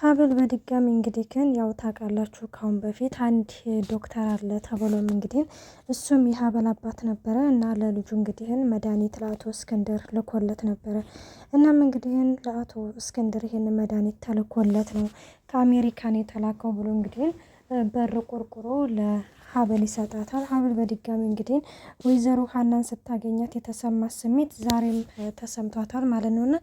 ሀብል በድጋሚ እንግዲህ ግን ያው ታውቃላችሁ ካሁን በፊት አንድ ዶክተር አለ ተብሎም እንግዲህ እሱም የሀብል አባት ነበረ እና ለልጁ እንግዲህን መድኃኒት ለአቶ እስክንድር ልኮለት ነበረ። እናም እንግዲህን ለአቶ እስክንድር ይህን መድኃኒት ተልኮለት ነው ከአሜሪካን የተላከው ብሎ እንግዲህ በር ቆርቁሮ ለሀብል ይሰጣታል። ሀብል በድጋሚ እንግዲህ ወይዘሮ ሀናን ስታገኛት የተሰማት ስሜት ዛሬም ተሰምቷታል ማለት ነው። እና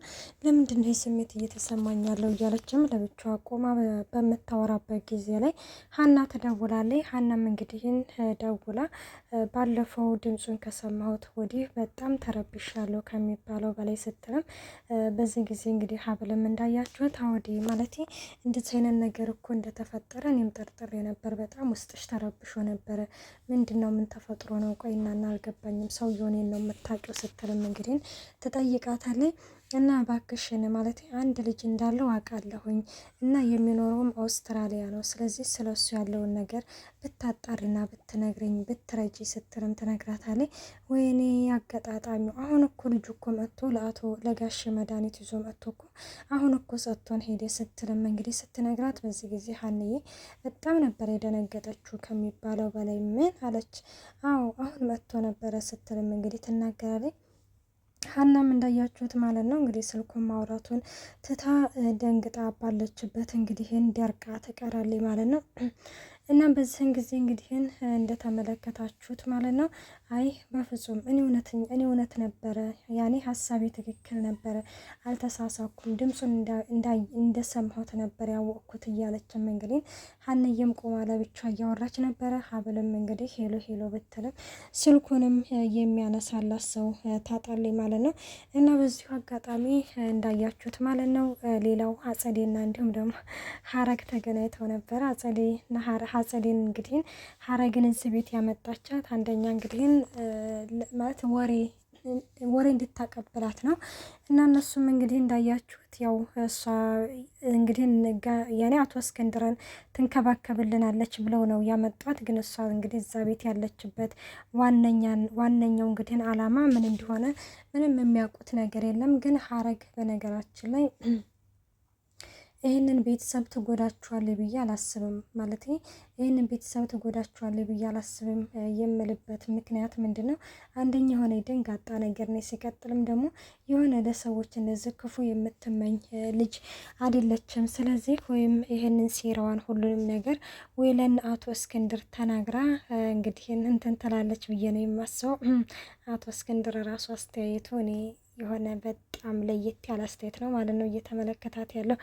ለምንድን ነው ይህ ስሜት እየተሰማኝ ያለው እያለችም ለብቻዋ ቆማ በምታወራበት ጊዜ ላይ ሀና ትደውላለች። ሀናም እንግዲህን ደውላ ባለፈው ድምፁን ከሰማሁት ወዲህ በጣም ተረብሻለሁ ከሚባለው በላይ ስትልም በዚህ ጊዜ እንግዲህ ሀብልም እንዳያችሁት አወዲ ማለት እንደዚህ አይነት ነገር እኮ እንደተፈጠረ እኔም ጠርጥሬ ነበር። በጣም ውስጥሽ ተረብሾ ነበረ። ምንድን ነው? ምን ተፈጥሮ ነው? ቆይናና አልገባኝም። ሰውየውን ነው የምታውቂው ስትልም እንግዲህ ትጠይቃታለች። እና ባክሽን ማለት አንድ ልጅ እንዳለው አውቃለሁኝ እና የሚኖረውም አውስትራሊያ ነው። ስለዚህ ስለሱ ያለውን ነገር ብታጣሪና ብትነግረኝ ብትረጂ ስትልም ትነግራታለች። ወይኔ አገጣጣሚው አሁን እኮ ልጁ እኮ መጥቶ ለአቶ ለጋሽ መድኃኒት ይዞ መጥቶ እኮ አሁን እኮ ሰጥቶን ሄደ ስትልም እንግዲህ ስትነግራት በዚህ ጊዜ ሀንዬ በጣም ነበር የደነገጠችው ከሚባለው በላይ። ምን አለች? አዎ አሁን መጥቶ ነበረ ስትልም እንግዲህ ትናገራለች። ሀናም እንዳያችሁት ማለት ነው እንግዲህ ስልኩን ማውራቱን ትታ ደንግጣ ባለችበት እንግዲህን ደርቃ ትቀራለች ማለት ነው። እና በዚህን ጊዜ እንግዲህን እንደተመለከታችሁት ማለት ነው አይ በፍጹም እኔ እውነት ነበረ ያኔ ሀሳቤ ትክክል ነበረ፣ አልተሳሳኩም፣ ድምፁን እንደሰማሁት ነበር ያወቅኩት እያለችም እንግዲህ ሀንዬም ቆማ ለብቻ እያወራች ነበረ። ሀብልም እንግዲህ ሄሎ ሄሎ ብትልም ስልኩንም የሚያነሳላት ሰው ታጣለች ማለት ነው። እና በዚሁ አጋጣሚ እንዳያችሁት ማለት ነው ሌላው አጸዴና እንዲሁም ደግሞ ሀረግ ተገናኝተው ነበረ። አጸዴን እንግዲህ ሀረግን እዚህ ቤት ያመጣቻት አንደኛ እንግዲህ ማለት ወሬ እንድታቀብላት ነው። እና እነሱም እንግዲህ እንዳያችሁት ያው እሷ እንግዲህ ያኔ አቶ እስክንድርን ትንከባከብልናለች ብለው ነው ያመጧት። ግን እሷ እንግዲህ እዛ ቤት ያለችበት ዋነኛው እንግዲህ አላማ ምን እንደሆነ ምንም የሚያውቁት ነገር የለም። ግን ሀረግ በነገራችን ላይ ይህንን ቤተሰብ ትጎዳችኋለች ብዬ አላስብም። ማለት ይህንን ቤተሰብ ትጎዳችኋለች ብዬ አላስብም የምልበት ምክንያት ምንድን ነው? አንደኛ የሆነ ደንጋጣ ነገር ነው። ሲቀጥልም ደግሞ የሆነ ለሰዎች እንደዚህ ክፉ የምትመኝ ልጅ አይደለችም። ስለዚህ ወይም ይህንን ሴራዋን ሁሉንም ነገር ወይ ለአቶ እስክንድር ተናግራ እንግዲህ እንትን ትላለች ብዬ ነው የማስበው። አቶ እስክንድር ራሱ አስተያየቱ እኔ የሆነ በጣም ለየት ያለ አስተያየት ነው ማለት ነው እየተመለከታት ያለው።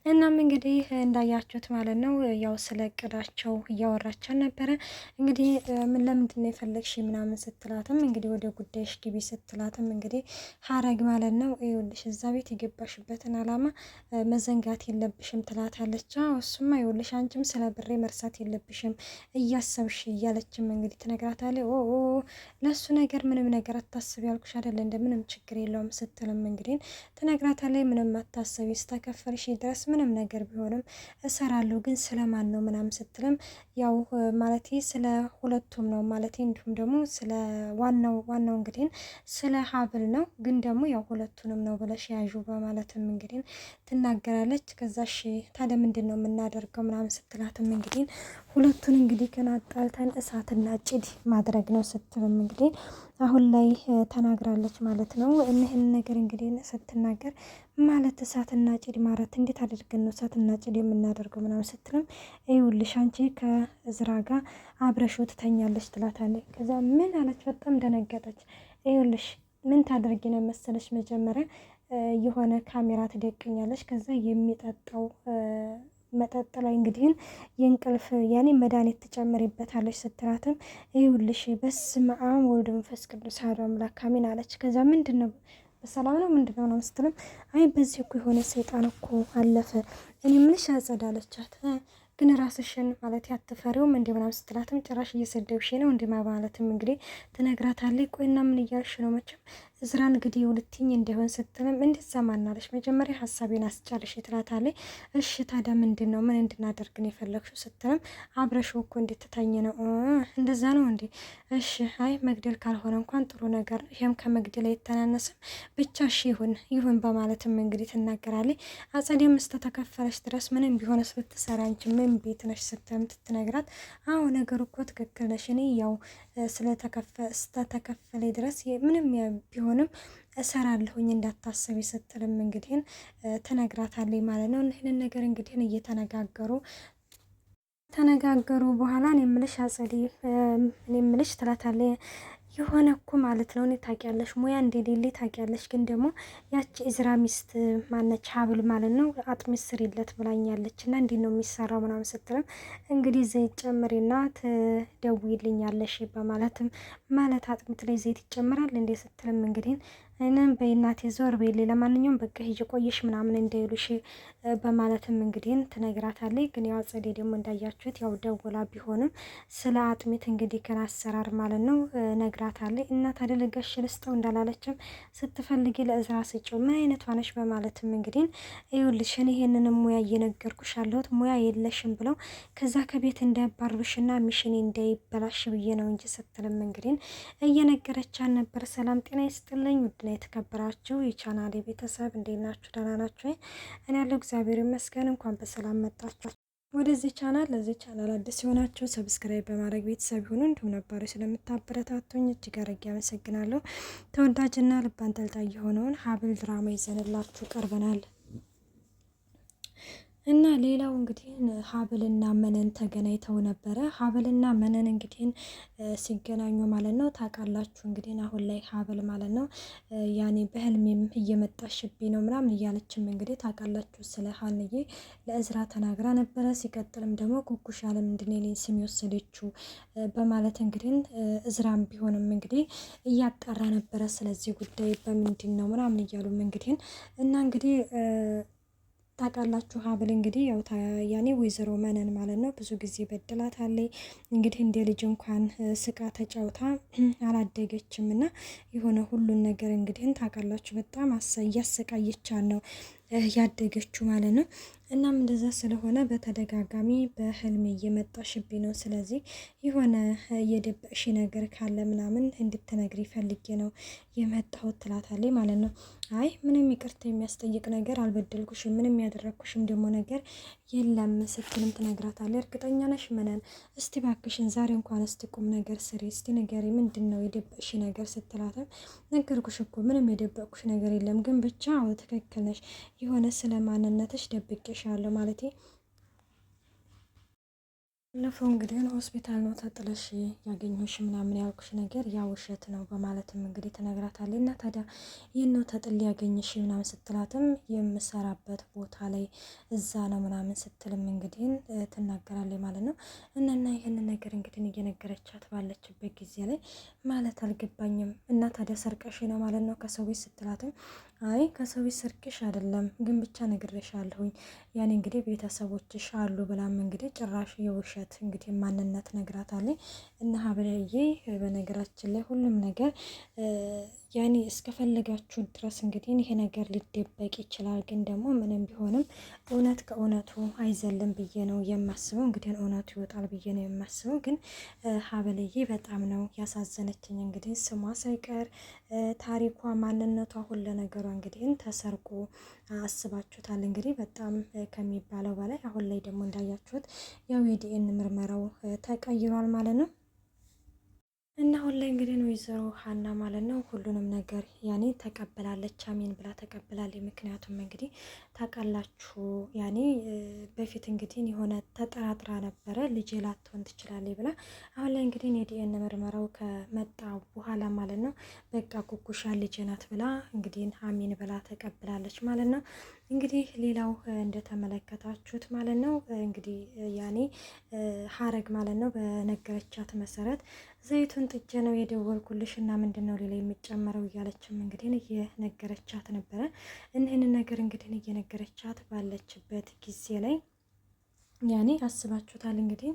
እናም እንግዲህ እንዳያችሁት ማለት ነው ያው ስለ እቅዳቸው እያወራቻን ነበረ። እንግዲህ ለምንድን ነው የፈለግሽ ምናምን ስትላትም እንግዲህ ወደ ጉዳይሽ ግቢ ስትላትም እንግዲህ ሀረግ ማለት ነው ይኸውልሽ እዛ ቤት የገባሽበትን አላማ መዘንጋት የለብሽም ትላታለች። እሱማ ይኸውልሽ አንቺም ስለ ብሬ መርሳት የለብሽም እያሰብሽ እያለችም እንግዲህ ትነግራታለች። ለእሱ ነገር ምንም ነገር አታስቢ ያልኩሽ አይደለ እንደምንም ችግር የለውም ስትልም እንግዲህ ትነግራታለች። ምንም አታስቢ እስከከፈልሽ ድረስ ምንም ነገር ቢሆንም እሰራለሁ፣ ግን ስለማን ነው ምናምን ስትልም ያው ማለት ስለ ሁለቱም ነው ማለት እንዲሁም ደግሞ ስለ ዋናው እንግዲህ ስለ ሀብል ነው፣ ግን ደግሞ ያው ሁለቱንም ነው ብለሽ ያዡ በማለትም እንግዲህ ትናገራለች። ከዛሽ ታዲያ ምንድን ነው የምናደርገው ምናምን ስትላትም እንግዲህ ሁለቱን እንግዲህ ግን አጣልተን እሳትና ጭድ ማድረግ ነው ስትልም እንግዲህ አሁን ላይ ተናግራለች ማለት ነው። እነህን ነገር እንግዲህ ስትናገር ማለት እሳትና ጭድ ማለት እንዴት አድርገን ነው እሳትና ጭድ የምናደርገው ምናምን ስትልም ይኸውልሽ አንቺ ከእዝራ ጋር አብረሽው ትተኛለች ትላታለች። ከዛ ምን አለች? በጣም ደነገጠች። ይኸውልሽ ምን ታደርጊ ነው መሰለሽ መጀመሪያ የሆነ ካሜራ ትደቅኛለች፣ ከዛ የሚጠጣው መጠጥ ላይ እንግዲህ የእንቅልፍ ያኔ መድኃኒት ትጨምሪበታለች ስትላትም ይኸውልሽ በስመ አብ ወወልድ ወመንፈስ ቅዱስ አሐዱ አምላክ አሜን አለች። ከዛ ምንድን ነው በሰላም ነው ምንድን ነው ስትልም አይ በዚህ እኮ የሆነ ሰይጣን እኮ አለፈ እኔ ምንሽ አጸዳለቻት። ግን ራስሽን ማለት ያትፈሪውም እንደ ምናምን ስትላትም ጭራሽ እየሰደብሽ ነው እንደ ማለትም እንግዲህ ትነግራታለች። ቆይና ምን እያልሽ ነው? መቼም እዝራ እንግዲህ ሁለተኛ እንዳይሆን ስትልም እንደዛ ማናለሽ መጀመሪያ ሀሳቤን አስጨርሽ ትላታለች። እሺ ታዲያ ምንድን ነው ምን እንድናደርግ ነው የፈለግሽው ስትልም አብረሽው እኮ እንድትተኝ ነው። እንደዛ ነው እንዴ? እሺ አይ መግደል ካልሆነ እንኳን ጥሩ ነገር ነው፣ ይሄም ከመግደል አይተናነስም፣ ብቻ እሺ ይሁን በማለትም እንግዲህ ትናገራለች። አጸዴም እስከተከፈለች ድረስ ምንም ቢሆንስ ብትሰራ አንቺ ምን ቤት ነሽ ስትልም ትትነግራት፣ አዎ ነገሩ እኮ ትክክል ነሽ፣ እኔ ያው ስለተከፈለ ድረስ ምንም ቢሆንም እሰራለሁኝ እንዳታሰቢ ስትልም እንግዲህ ትነግራታለች ማለት ነው። ይህንን ነገር እንግዲህ ተነጋገሩ በኋላ እኔ የምልሽ አጸዴ እኔ የምልሽ ትላታለች። የሆነ እኮ ማለት ነው እኔ ታውቂያለሽ ሙያ እንደሌለ ታውቂያለሽ፣ ግን ደግሞ ያቺ እዝራ ሚስት ማነች ሀብል ማለት ነው አጥሚት ስሪለት ብላኛለች እና እንዲህ ነው የሚሰራው ምናምን ስትልም እንግዲህ ዘይት ጨምሪና ትደውይልኛለሽ በማለትም ማለት አጥሚት ላይ ዘይት ይጨምራል እንዴ ስትልም እንግዲህ እኔም በእናቴ ዞር በይሌ ለማንኛውም በቃ ሂጂ ቆየሽ ምናምን እንዳይሉሽ በማለትም እንግዲህ ትነግራታለች። ግን ያው አጸዴ ደግሞ እንዳያችሁት ያው ደውላ ቢሆንም ስለ አጥሚት እንግዲህ ከና አሰራር ማለት ነው ነግራታለች። እና ታዲያ ለጋሽ ልስጠው እንዳላለችም ስትፈልጊ ለእዝራ ስጪው ምን አይነቷ ነሽ በማለትም እንግዲህ ይኸውልሽ እኔ ይሄንን ሙያ እየነገርኩሽ አለሁት ሙያ የለሽም ብለው ከዛ ከቤት እንዳያባርብሽና ሚሽኔ እንዳይበላሽ ብዬ ነው እንጂ ስትልም እንግዲህ እየነገረቻት ነበር። ሰላም ጤና ይስጥልኝ ውድና የተከበራችሁ የቻናሌ ቤተሰብ እንዴት ናችሁ? ደህና ናችሁ? እኔ ያለው እግዚአብሔር ይመስገን። እንኳን በሰላም መጣችሁ ወደዚህ ቻናል። ለዚህ ቻናል አዲስ የሆናችሁ ሰብስክራይብ በማድረግ ቤተሰብ ይሁኑ። እንዲሁም ነባሮች ስለምታበረታቱኝ እጅግ አድርጌ አመሰግናለሁ። ተወዳጅና ልብ አንጠልጣይ የሆነውን ሀብል ድራማ ይዘንላችሁ ቀርበናል። እና ሌላው እንግዲህ ሀብልና መነን ተገናኝተው ነበረ። ሀብልና መነን እንግዲህ ሲገናኙ ማለት ነው ታውቃላችሁ እንግዲህ አሁን ላይ ሀብል ማለት ነው ያኔ በህልሜም እየመጣሽብኝ ነው ምናምን እያለችም እንግዲህ ታውቃላችሁ ስለ ሀንዬ ለእዝራ ተናግራ ነበረ። ሲቀጥልም ደግሞ ኩኩሽ ያለ ምንድን ነው ስም የወሰደችው በማለት እንግዲህ እዝራም ቢሆንም እንግዲህ እያጣራ ነበረ ስለዚህ ጉዳይ በምንድን ነው ምናምን እያሉም እንግዲህ እና እንግዲህ ታውቃላችሁ ሀብል እንግዲህ ያው ያኔ ወይዘሮ መነን ማለት ነው ብዙ ጊዜ በድላታለች። እንግዲህ እንደ ልጅ እንኳን ስቃ ተጫውታ አላደገችም እና የሆነ ሁሉን ነገር እንግዲህ ታውቃላችሁ በጣም እያሰቃየቻት ነው ያደገችው ማለት ነው። እናም እንደዛ ስለሆነ በተደጋጋሚ በህልሜ እየመጣሽብኝ ነው፣ ስለዚህ የሆነ የደበቅሽ ነገር ካለ ምናምን እንድትነግሪ ፈልጌ ነው የመጣሁት ትላታለች ማለት ነው። አይ ምንም ይቅርታ የሚያስጠይቅ ነገር አልበደልኩሽም፣ ምንም ያደረግኩሽም ደግሞ ነገር የለም ስትልም ትነግራታለች። እርግጠኛ ነሽ መነን? እስቲ ባክሽን ዛሬ እንኳን እስቲ ቁም ነገር ስሪ እስቲ ንገሪ፣ ምንድን ነው የደበቅሽ ነገር ስትላትም ነገርኩሽ እኮ ምንም የደበቅኩሽ ነገር የለም፣ ግን ብቻ ትክክል ነሽ የሆነ ስለ ማንነትሽ ደብቄሻለሁ ማለቴ ባለፈው እንግዲህ ሆስፒታል ነው ተጥለሽ ያገኘሽ ምናምን ያልኩሽ ነገር ያ ውሸት ነው በማለትም እንግዲህ ትነግራታለች። እና ታዲያ ይህን ነው ተጥል ያገኘሽ ምናምን ስትላትም የምሰራበት ቦታ ላይ እዛ ነው ምናምን ስትልም እንግዲህ ትናገራለች ማለት ነው። እና ይህንን ነገር እንግዲህ እየነገረቻት ባለችበት ጊዜ ላይ ማለት አልገባኝም እና ታዲያ ሰርቀሽ ነው ማለት ነው ከሰው ቤት ስትላትም አይ ከሰው ቤት ሰርቅሽ አይደለም ግን ብቻ ነግሬሻለሁኝ ያኔ እንግዲህ ቤተሰቦችሽ አሉ ብላም እንግዲህ ጭራሽ የውሸት እንግዲህ ማንነት ነግራታለች። እና ሀብለዬ በነገራችን ላይ ሁሉም ነገር ያኔ እስከፈለጋችሁ ድረስ እንግዲህ ይሄ ነገር ሊደበቅ ይችላል፣ ግን ደግሞ ምንም ቢሆንም እውነት ከእውነቱ አይዘልም ብዬ ነው የማስበው። እንግዲህ እውነቱ ይወጣል ብዬ ነው የማስበው። ግን ሀብለዬ በጣም ነው ያሳዘነችኝ። እንግዲህ ስሟ ሳይቀር ታሪኳ፣ ማንነቷ፣ ሁሉ ነገሯ እንግዲህ ተሰርቆ አስባችሁታል። እንግዲህ በጣም ከሚባለው በላይ አሁን ላይ ደግሞ እንዳያችሁት ያው የዲኤን ምርመራው ተቀይሯል ማለት ነው። እና አሁን ላይ እንግዲህ ወይዘሮ ሀና ማለት ነው ሁሉንም ነገር ያኔ ተቀበላለች፣ አሜን ብላ ተቀበላለች። ምክንያቱም እንግዲህ ታውቃላችሁ ያኔ በፊት እንግዲህ የሆነ ተጠራጥራ ነበረ ልጄ ላትሆን ትችላለች ብላ። አሁን ላይ እንግዲህ የዲኤን ምርመራው ከመጣ በኋላ ማለት ነው በቃ ኩኩሻ ልጄ ናት ብላ እንግዲህ አሜን ብላ ተቀብላለች ማለት ነው። እንግዲህ ሌላው እንደተመለከታችሁት ማለት ነው እንግዲህ ያኔ ሀረግ ማለት ነው በነገረቻት መሰረት ዘይቱን ጥጄ ነው የደወልኩልሽ እና ምንድን ነው ሌላ የሚጨመረው እያለችም እንግዲህ እየነገረቻት ነበረ። ይህንን ነገር እንግዲህ እየነገረቻት ባለችበት ጊዜ ላይ ያኔ አስባችሁታል እንግዲህ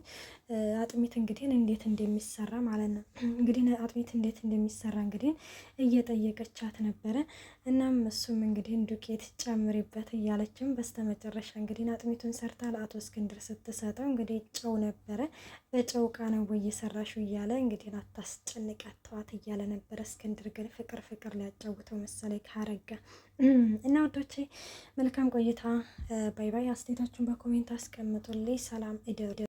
አጥሚት እንግዲህ እንዴት እንደሚሰራ ማለት ነው። እንግዲህ አጥሚት እንዴት እንደሚሰራ እንግዲህ እየጠየቀቻት ነበረ። እናም እሱም እንግዲህ ዱቄት ጨምሪበት እያለችም በስተመጨረሻ እንግዲህ አጥሚቱን ሰርታ ለአቶ እስክንድር ስትሰጠው እንግዲህ ጨው ነበረ። በጨው ቃ ነው ወይ እየሰራሽው እያለ እንግዲህ አታስጨንቃት ተዋት እያለ ነበረ። እስክንድር ግን ፍቅር ሊያጫውተው መሰለኝ ካረጋ እና ወዶቼ መልካም ቆይታ። ባይ ባይ። አስተያየታችሁን በኮሜንት አስቀምጡልኝ። ሰላም እደሩ።